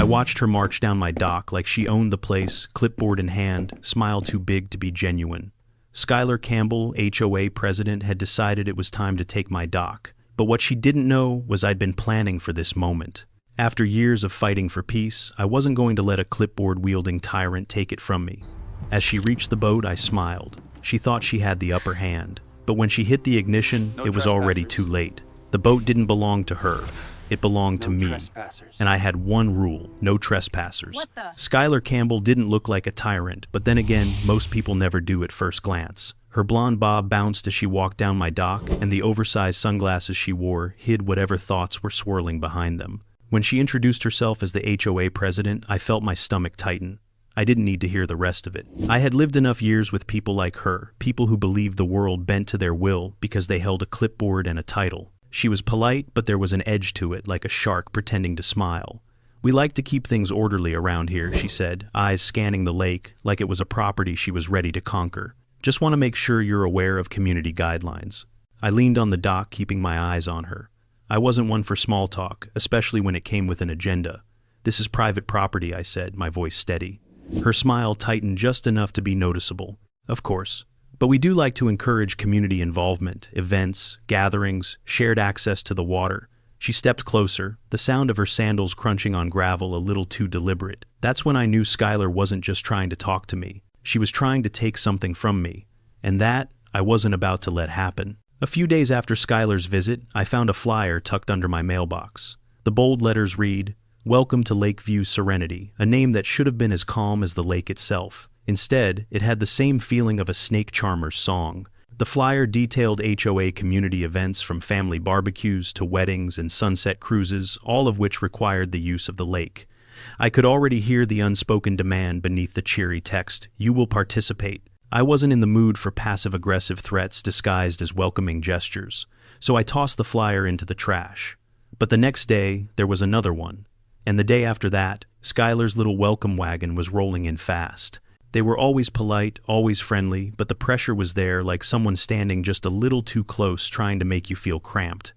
watched her march down my dock like she owned the place, clipboard in hand, smile too big to be genuine. Skylar Campbell, HOA president, had decided it was time to take my dock. But what she didn't know was I'd been planning for this moment. After years of fighting for peace, I wasn't going to let a clipboard-wielding tyrant take it from me. As she reached the boat, I smiled. She thought she had the upper hand. But when she hit the ignition, it was already too late. The boat didn't belong to her. It belonged to me. And I had one rule: no trespassers. Skylar Campbell didn't look like a tyrant, but then again, most people never do at first glance. Her blonde bob bounced as she walked down my dock, and the oversized sunglasses she wore hid whatever thoughts were swirling behind them. When she introduced herself as the HOA president, I felt my stomach tighten. I didn't need to hear the rest of it. I had lived enough years with people like her, people who believed the world bent to their will because they held a clipboard and a title. She was polite, but there was an edge to it, like a shark pretending to smile. "We like to keep things orderly around here," she said, eyes scanning the lake like it was a property she was ready to conquer. "Just want to make sure you're aware of community guidelines." I leaned on the dock, keeping my eyes on her. I wasn't one for small talk, especially when it came with an agenda. "This is private property," I said, my voice steady. Her smile tightened just enough to be noticeable. "Of course. But we do like to encourage community involvement, events, gatherings, shared access to the water." She stepped closer, the sound of her sandals crunching on gravel a little too deliberate. That's when I knew Skylar wasn't just trying to talk to me. She was trying to take something from me. And that, I wasn't about to let happen. A few days after Skylar's visit, I found a flyer tucked under my mailbox. The bold letters read, "Welcome to Lakeview Serenity," a name that should have been as calm as the lake itself. Instead, it had the same feeling of a snake charmer's song. The flyer detailed HOA community events from family barbecues to weddings and sunset cruises, all of which required the use of the lake. I could already hear the unspoken demand beneath the cheery text, "You will participate." I wasn't in the mood for passive-aggressive threats disguised as welcoming gestures, so I tossed the flyer into the trash. But the next day, there was another one. And the day after that, Skylar's little welcome wagon was rolling in fast. They were always polite, always friendly, but the pressure was there, like someone standing just a little too close trying to make you feel cramped.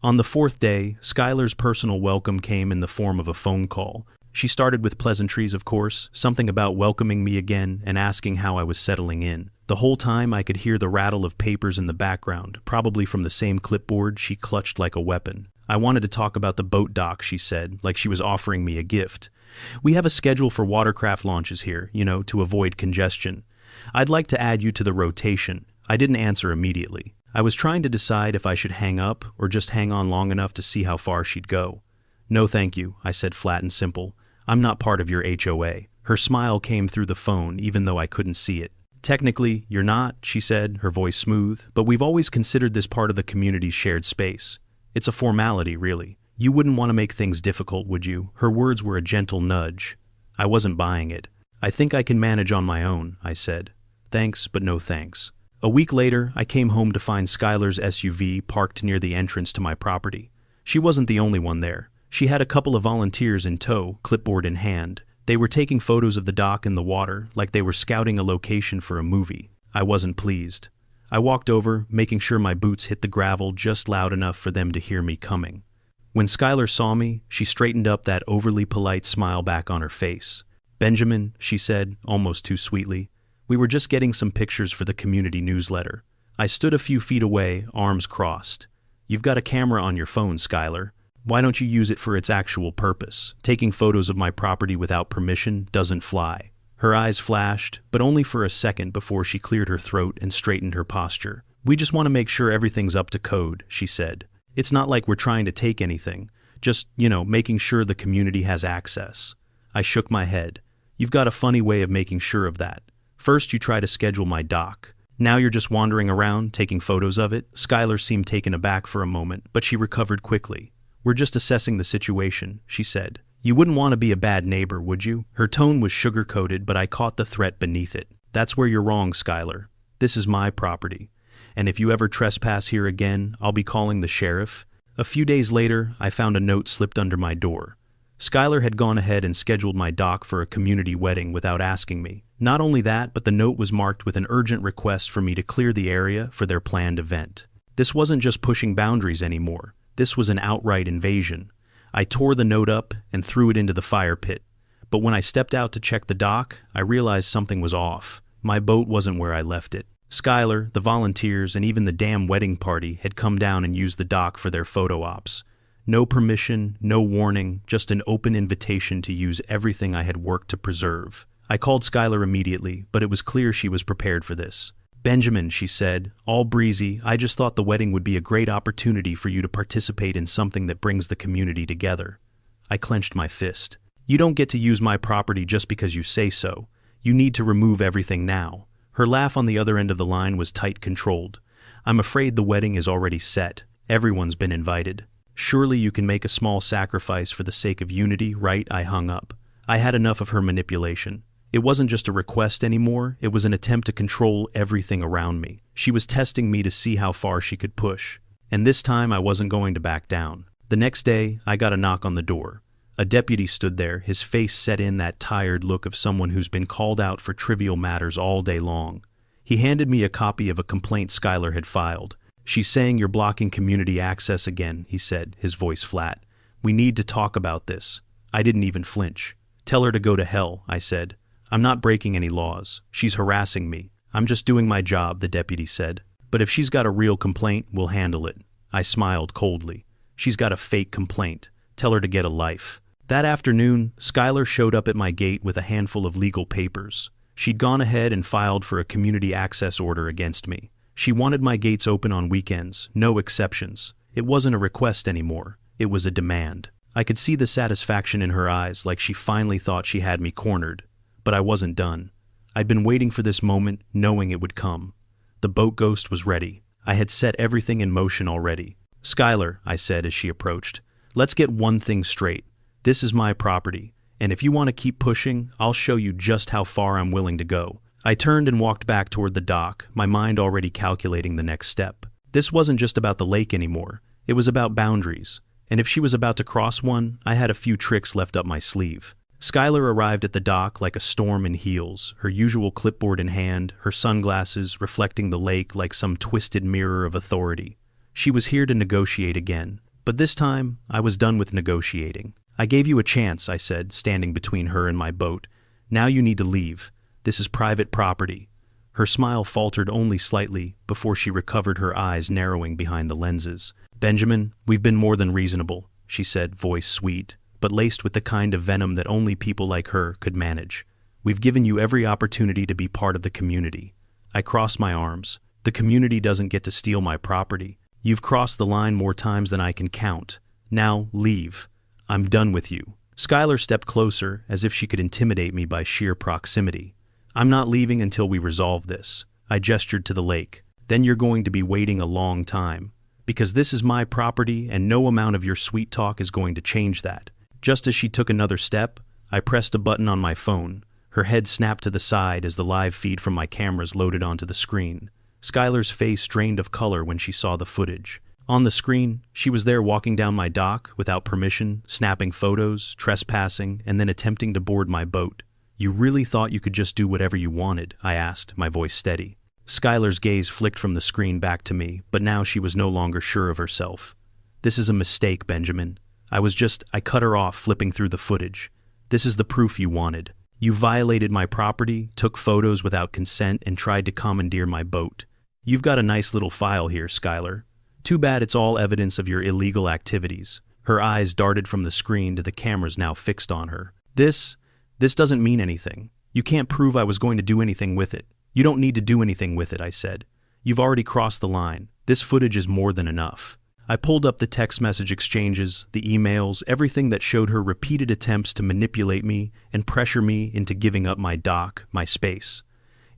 On the fourth day, Skylar's personal welcome came in the form of a phone call. She started with pleasantries, of course, something about welcoming me again and asking how I was settling in. The whole time I could hear the rattle of papers in the background, probably from the same clipboard she clutched like a weapon. I wanted to talk about the boat dock, she said, like she was offering me a gift. "We have a schedule for watercraft launches here, to avoid congestion. I'd like to add you to the rotation." I didn't answer immediately. I was trying to decide if I should hang up or just hang on long enough to see how far she'd go. "No thank you," I said flat and simple. "I'm not part of your HOA." Her smile came through the phone, even though I couldn't see it. "Technically, you're not," she said, her voice smooth, "but we've always considered this part of the community's shared space. It's a formality, really. You wouldn't want to make things difficult, would you?" Her words were a gentle nudge. I wasn't buying it. "I think I can manage on my own," I said. "Thanks, but no thanks." A week later, I came home to find Skylar's SUV parked near the entrance to my property. She wasn't the only one there. She had a couple of volunteers in tow, clipboard in hand. They were taking photos of the dock and the water, like they were scouting a location for a movie. I wasn't pleased. I walked over, making sure my boots hit the gravel just loud enough for them to hear me coming. When Skylar saw me, she straightened up, that overly polite smile back on her face. "Benjamin," she said, almost too sweetly, "we were just getting some pictures for the community newsletter." I stood a few feet away, arms crossed. "You've got a camera on your phone, Skylar. Why don't you use it for its actual purpose? Taking photos of my property without permission doesn't fly." Her eyes flashed, but only for a second before she cleared her throat and straightened her posture. "We just want to make sure everything's up to code," she said. "It's not like we're trying to take anything. Just, making sure the community has access." I shook my head. "You've got a funny way of making sure of that. First you try to schedule my dock. Now you're just wandering around, taking photos of it." Skylar seemed taken aback for a moment, but she recovered quickly. "We're just assessing the situation," she said. "You wouldn't want to be a bad neighbor, would you?" Her tone was sugar-coated, but I caught the threat beneath it. "That's where you're wrong, Skylar. This is my property. And if you ever trespass here again, I'll be calling the sheriff." A few days later, I found a note slipped under my door. Skylar had gone ahead and scheduled my dock for a community wedding without asking me. Not only that, but the note was marked with an urgent request for me to clear the area for their planned event. This wasn't just pushing boundaries anymore. This was an outright invasion. I tore the note up and threw it into the fire pit. But when I stepped out to check the dock, I realized something was off. My boat wasn't where I left it. Skylar, the volunteers, and even the damn wedding party had come down and used the dock for their photo ops. No permission, no warning, just an open invitation to use everything I had worked to preserve. I called Skylar immediately, but it was clear she was prepared for this. "Benjamin," she said, all breezy, "I just thought the wedding would be a great opportunity for you to participate in something that brings the community together." I clenched my fist. "You don't get to use my property just because you say so. You need to remove everything now." Her laugh on the other end of the line was tight controlled. "I'm afraid the wedding is already set. Everyone's been invited. Surely you can make a small sacrifice for the sake of unity, right?" I hung up. I had enough of her manipulation. It wasn't just a request anymore, it was an attempt to control everything around me. She was testing me to see how far she could push. And this time I wasn't going to back down. The next day, I got a knock on the door. A deputy stood there, his face set in that tired look of someone who's been called out for trivial matters all day long. He handed me a copy of a complaint Skylar had filed. "She's saying you're blocking community access again," he said, his voice flat. "We need to talk about this." I didn't even flinch. "Tell her to go to hell," I said. "I'm not breaking any laws. She's harassing me. I'm just doing my job," the deputy said. "But if she's got a real complaint, we'll handle it." I smiled coldly. "She's got a fake complaint. Tell her to get a life." That afternoon, Skylar showed up at my gate with a handful of legal papers. She'd gone ahead and filed for a community access order against me. She wanted my gates open on weekends, no exceptions. It wasn't a request anymore. It was a demand. I could see the satisfaction in her eyes, like she finally thought she had me cornered. But I wasn't done. I'd been waiting for this moment, knowing it would come. The boat ghost was ready. I had set everything in motion already. "Skylar," I said as she approached, "let's get one thing straight. This is my property, and if you want to keep pushing, I'll show you just how far I'm willing to go." I turned and walked back toward the dock, my mind already calculating the next step. This wasn't just about the lake anymore. It was about boundaries, and if she was about to cross one, I had a few tricks left up my sleeve. Skylar arrived at the dock like a storm in heels, her usual clipboard in hand, her sunglasses reflecting the lake like some twisted mirror of authority. She was here to negotiate again, but this time I was done with negotiating. "I gave you a chance," I said, standing between her and my boat. "Now you need to leave. This is private property." Her smile faltered only slightly before she recovered, her eyes narrowing behind the lenses. "Benjamin, we've been more than reasonable," she said, voice sweet, but laced with the kind of venom that only people like her could manage. "We've given you every opportunity to be part of the community." I crossed my arms. "The community doesn't get to steal my property. You've crossed the line more times than I can count. Now, leave. I'm done with you." Skylar stepped closer, as if she could intimidate me by sheer proximity. "I'm not leaving until we resolve this." I gestured to the lake. "Then you're going to be waiting a long time. Because this is my property, and no amount of your sweet talk is going to change that." Just as she took another step, I pressed a button on my phone. Her head snapped to the side as the live feed from my cameras loaded onto the screen. Skylar's face drained of color when she saw the footage. On the screen, she was there walking down my dock without permission, snapping photos, trespassing, and then attempting to board my boat. "You really thought you could just do whatever you wanted?" I asked, my voice steady. Skylar's gaze flicked from the screen back to me, but now she was no longer sure of herself. "This is a mistake, Benjamin. I cut her off, flipping through the footage. "This is the proof you wanted. You violated my property, took photos without consent, and tried to commandeer my boat. You've got a nice little file here, Skylar. Too bad it's all evidence of your illegal activities." Her eyes darted from the screen to the cameras now fixed on her. This doesn't mean anything. You can't prove I was going to do anything with it." "You don't need to do anything with it," I said. "You've already crossed the line. This footage is more than enough." I pulled up the text message exchanges, the emails, everything that showed her repeated attempts to manipulate me and pressure me into giving up my dock, my space.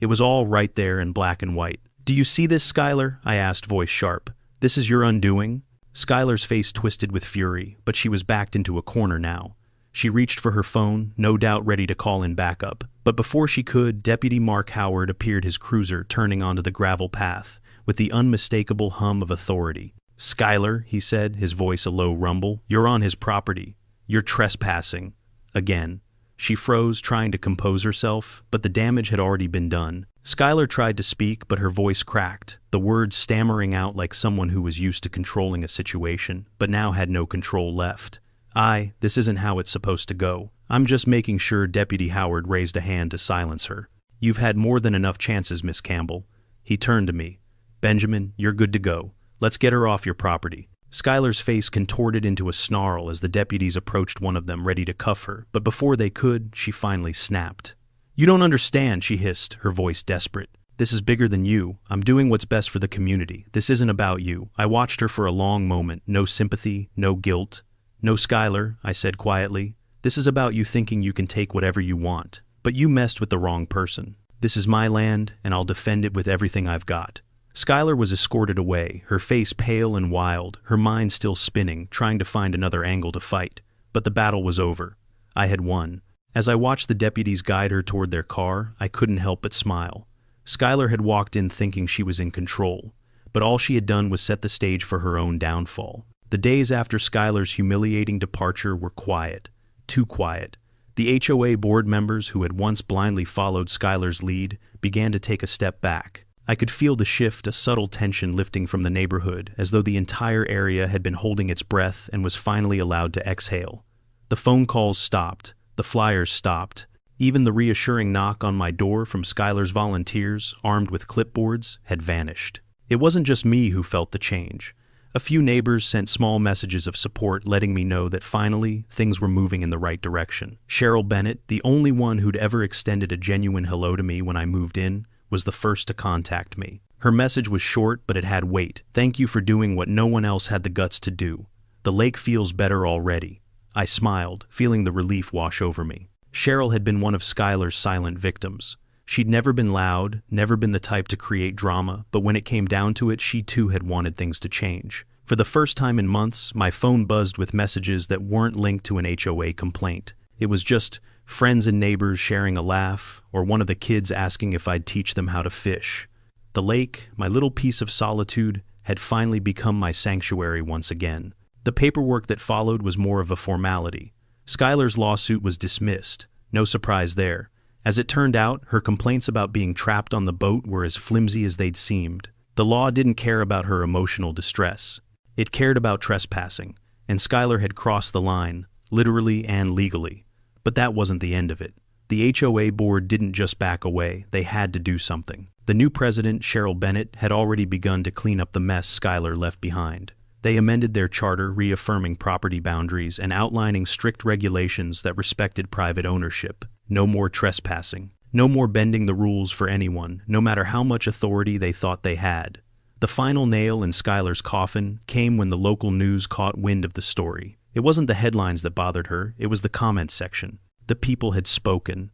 It was all right there in black and white. "Do you see this, Skylar?" I asked, voice sharp. "This is your undoing?" Skylar's face twisted with fury, but she was backed into a corner now. She reached for her phone, no doubt ready to call in backup. But before she could, Deputy Mark Howard appeared, his cruiser turning onto the gravel path, with the unmistakable hum of authority. "Skylar," he said, his voice a low rumble, "you're on his property. You're trespassing." Again. She froze, trying to compose herself, but the damage had already been done. Skylar tried to speak, but her voice cracked, the words stammering out like someone who was used to controlling a situation, but now had no control left. This isn't how it's supposed to go. I'm just making sure." Deputy Howard raised a hand to silence her. "You've had more than enough chances, Miss Campbell." He turned to me. "Benjamin, you're good to go. Let's get her off your property." Skylar's face contorted into a snarl as the deputies approached one of them ready to cuff her, but before they could, she finally snapped. "You don't understand," she hissed, her voice desperate. "This is bigger than you. I'm doing what's best for the community. This isn't about you." I watched her for a long moment, no sympathy, no guilt. "No, Skylar," I said quietly. "This is about you thinking you can take whatever you want. But you messed with the wrong person. This is my land, and I'll defend it with everything I've got." Skylar was escorted away, her face pale and wild, her mind still spinning, trying to find another angle to fight. But the battle was over. I had won. As I watched the deputies guide her toward their car, I couldn't help but smile. Skylar had walked in thinking she was in control, but all she had done was set the stage for her own downfall. The days after Skylar's humiliating departure were quiet. Too quiet. The HOA board members who had once blindly followed Skylar's lead began to take a step back. I could feel the shift, a subtle tension lifting from the neighborhood, as though the entire area had been holding its breath and was finally allowed to exhale. The phone calls stopped, the flyers stopped, even the reassuring knock on my door from Skylar's volunteers, armed with clipboards, had vanished. It wasn't just me who felt the change. A few neighbors sent small messages of support letting me know that finally, things were moving in the right direction. Cheryl Bennett, the only one who'd ever extended a genuine hello to me when I moved in, was the first to contact me. Her message was short, but it had weight. "Thank you for doing what no one else had the guts to do. The lake feels better already." I smiled, feeling the relief wash over me. Cheryl had been one of Skylar's silent victims. She'd never been loud, never been the type to create drama, but when it came down to it, she too had wanted things to change. For the first time in months, my phone buzzed with messages that weren't linked to an HOA complaint. It was just friends and neighbors sharing a laugh, or one of the kids asking if I'd teach them how to fish. The lake, my little piece of solitude, had finally become my sanctuary once again. The paperwork that followed was more of a formality. Skylar's lawsuit was dismissed. No surprise there. As it turned out, her complaints about being trapped on the boat were as flimsy as they'd seemed. The law didn't care about her emotional distress. It cared about trespassing, and Skylar had crossed the line, literally and legally. But that wasn't the end of it. The HOA board didn't just back away, they had to do something. The new president, Cheryl Bennett, had already begun to clean up the mess Skylar left behind. They amended their charter, reaffirming property boundaries and outlining strict regulations that respected private ownership. No more trespassing. No more bending the rules for anyone, no matter how much authority they thought they had. The final nail in Skylar's coffin came when the local news caught wind of the story. It wasn't the headlines that bothered her, it was the comments section. The people had spoken.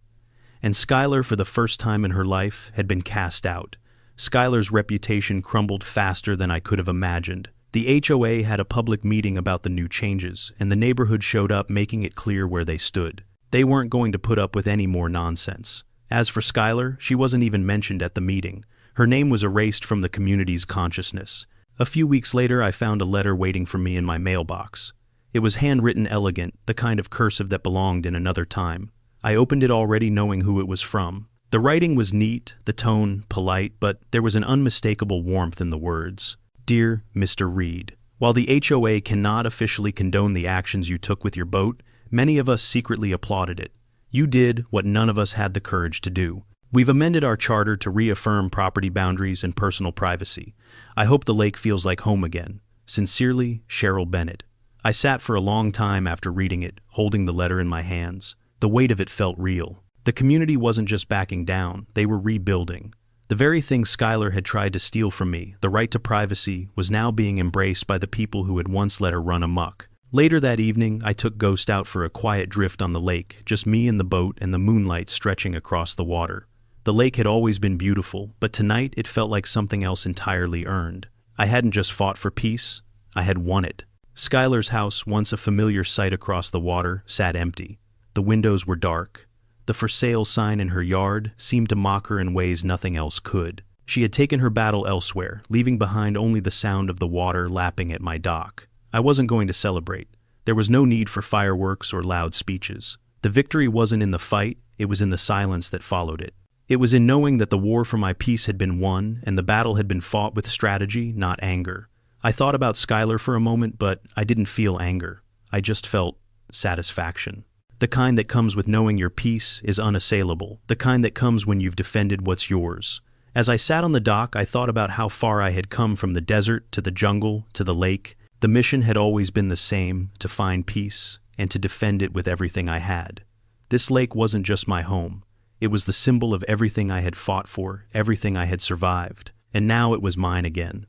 And Skylar, for the first time in her life, had been cast out. Skylar's reputation crumbled faster than I could have imagined. The HOA had a public meeting about the new changes, and the neighborhood showed up, making it clear where they stood. They weren't going to put up with any more nonsense. As for Skylar, she wasn't even mentioned at the meeting. Her name was erased from the community's consciousness. A few weeks later, I found a letter waiting for me in my mailbox. It was handwritten elegant, the kind of cursive that belonged in another time. I opened it already knowing who it was from. The writing was neat, the tone polite, but there was an unmistakable warmth in the words. "Dear Mr. Reed, while the HOA cannot officially condone the actions you took with your boat, many of us secretly applauded it. You did what none of us had the courage to do. We've amended our charter to reaffirm property boundaries and personal privacy. I hope the lake feels like home again. Sincerely, Cheryl Bennett." I sat for a long time after reading it, holding the letter in my hands. The weight of it felt real. The community wasn't just backing down, they were rebuilding. The very thing Skylar had tried to steal from me, the right to privacy, was now being embraced by the people who had once let her run amok. Later that evening, I took Ghost out for a quiet drift on the lake, just me and the boat and the moonlight stretching across the water. The lake had always been beautiful, but tonight it felt like something else entirely earned. I hadn't just fought for peace, I had won it. Skylar's house, once a familiar sight across the water, sat empty. The windows were dark. The for sale sign in her yard seemed to mock her in ways nothing else could. She had taken her battle elsewhere, leaving behind only the sound of the water lapping at my dock. I wasn't going to celebrate. There was no need for fireworks or loud speeches. The victory wasn't in the fight, it was in the silence that followed it. It was in knowing that the war for my peace had been won and the battle had been fought with strategy, not anger. I thought about Skylar for a moment, but I didn't feel anger. I just felt satisfaction. The kind that comes with knowing your peace is unassailable. The kind that comes when you've defended what's yours. As I sat on the dock, I thought about how far I had come from the desert to the jungle to the lake. The mission had always been the same, to find peace and to defend it with everything I had. This lake wasn't just my home. It was the symbol of everything I had fought for, everything I had survived. And now it was mine again.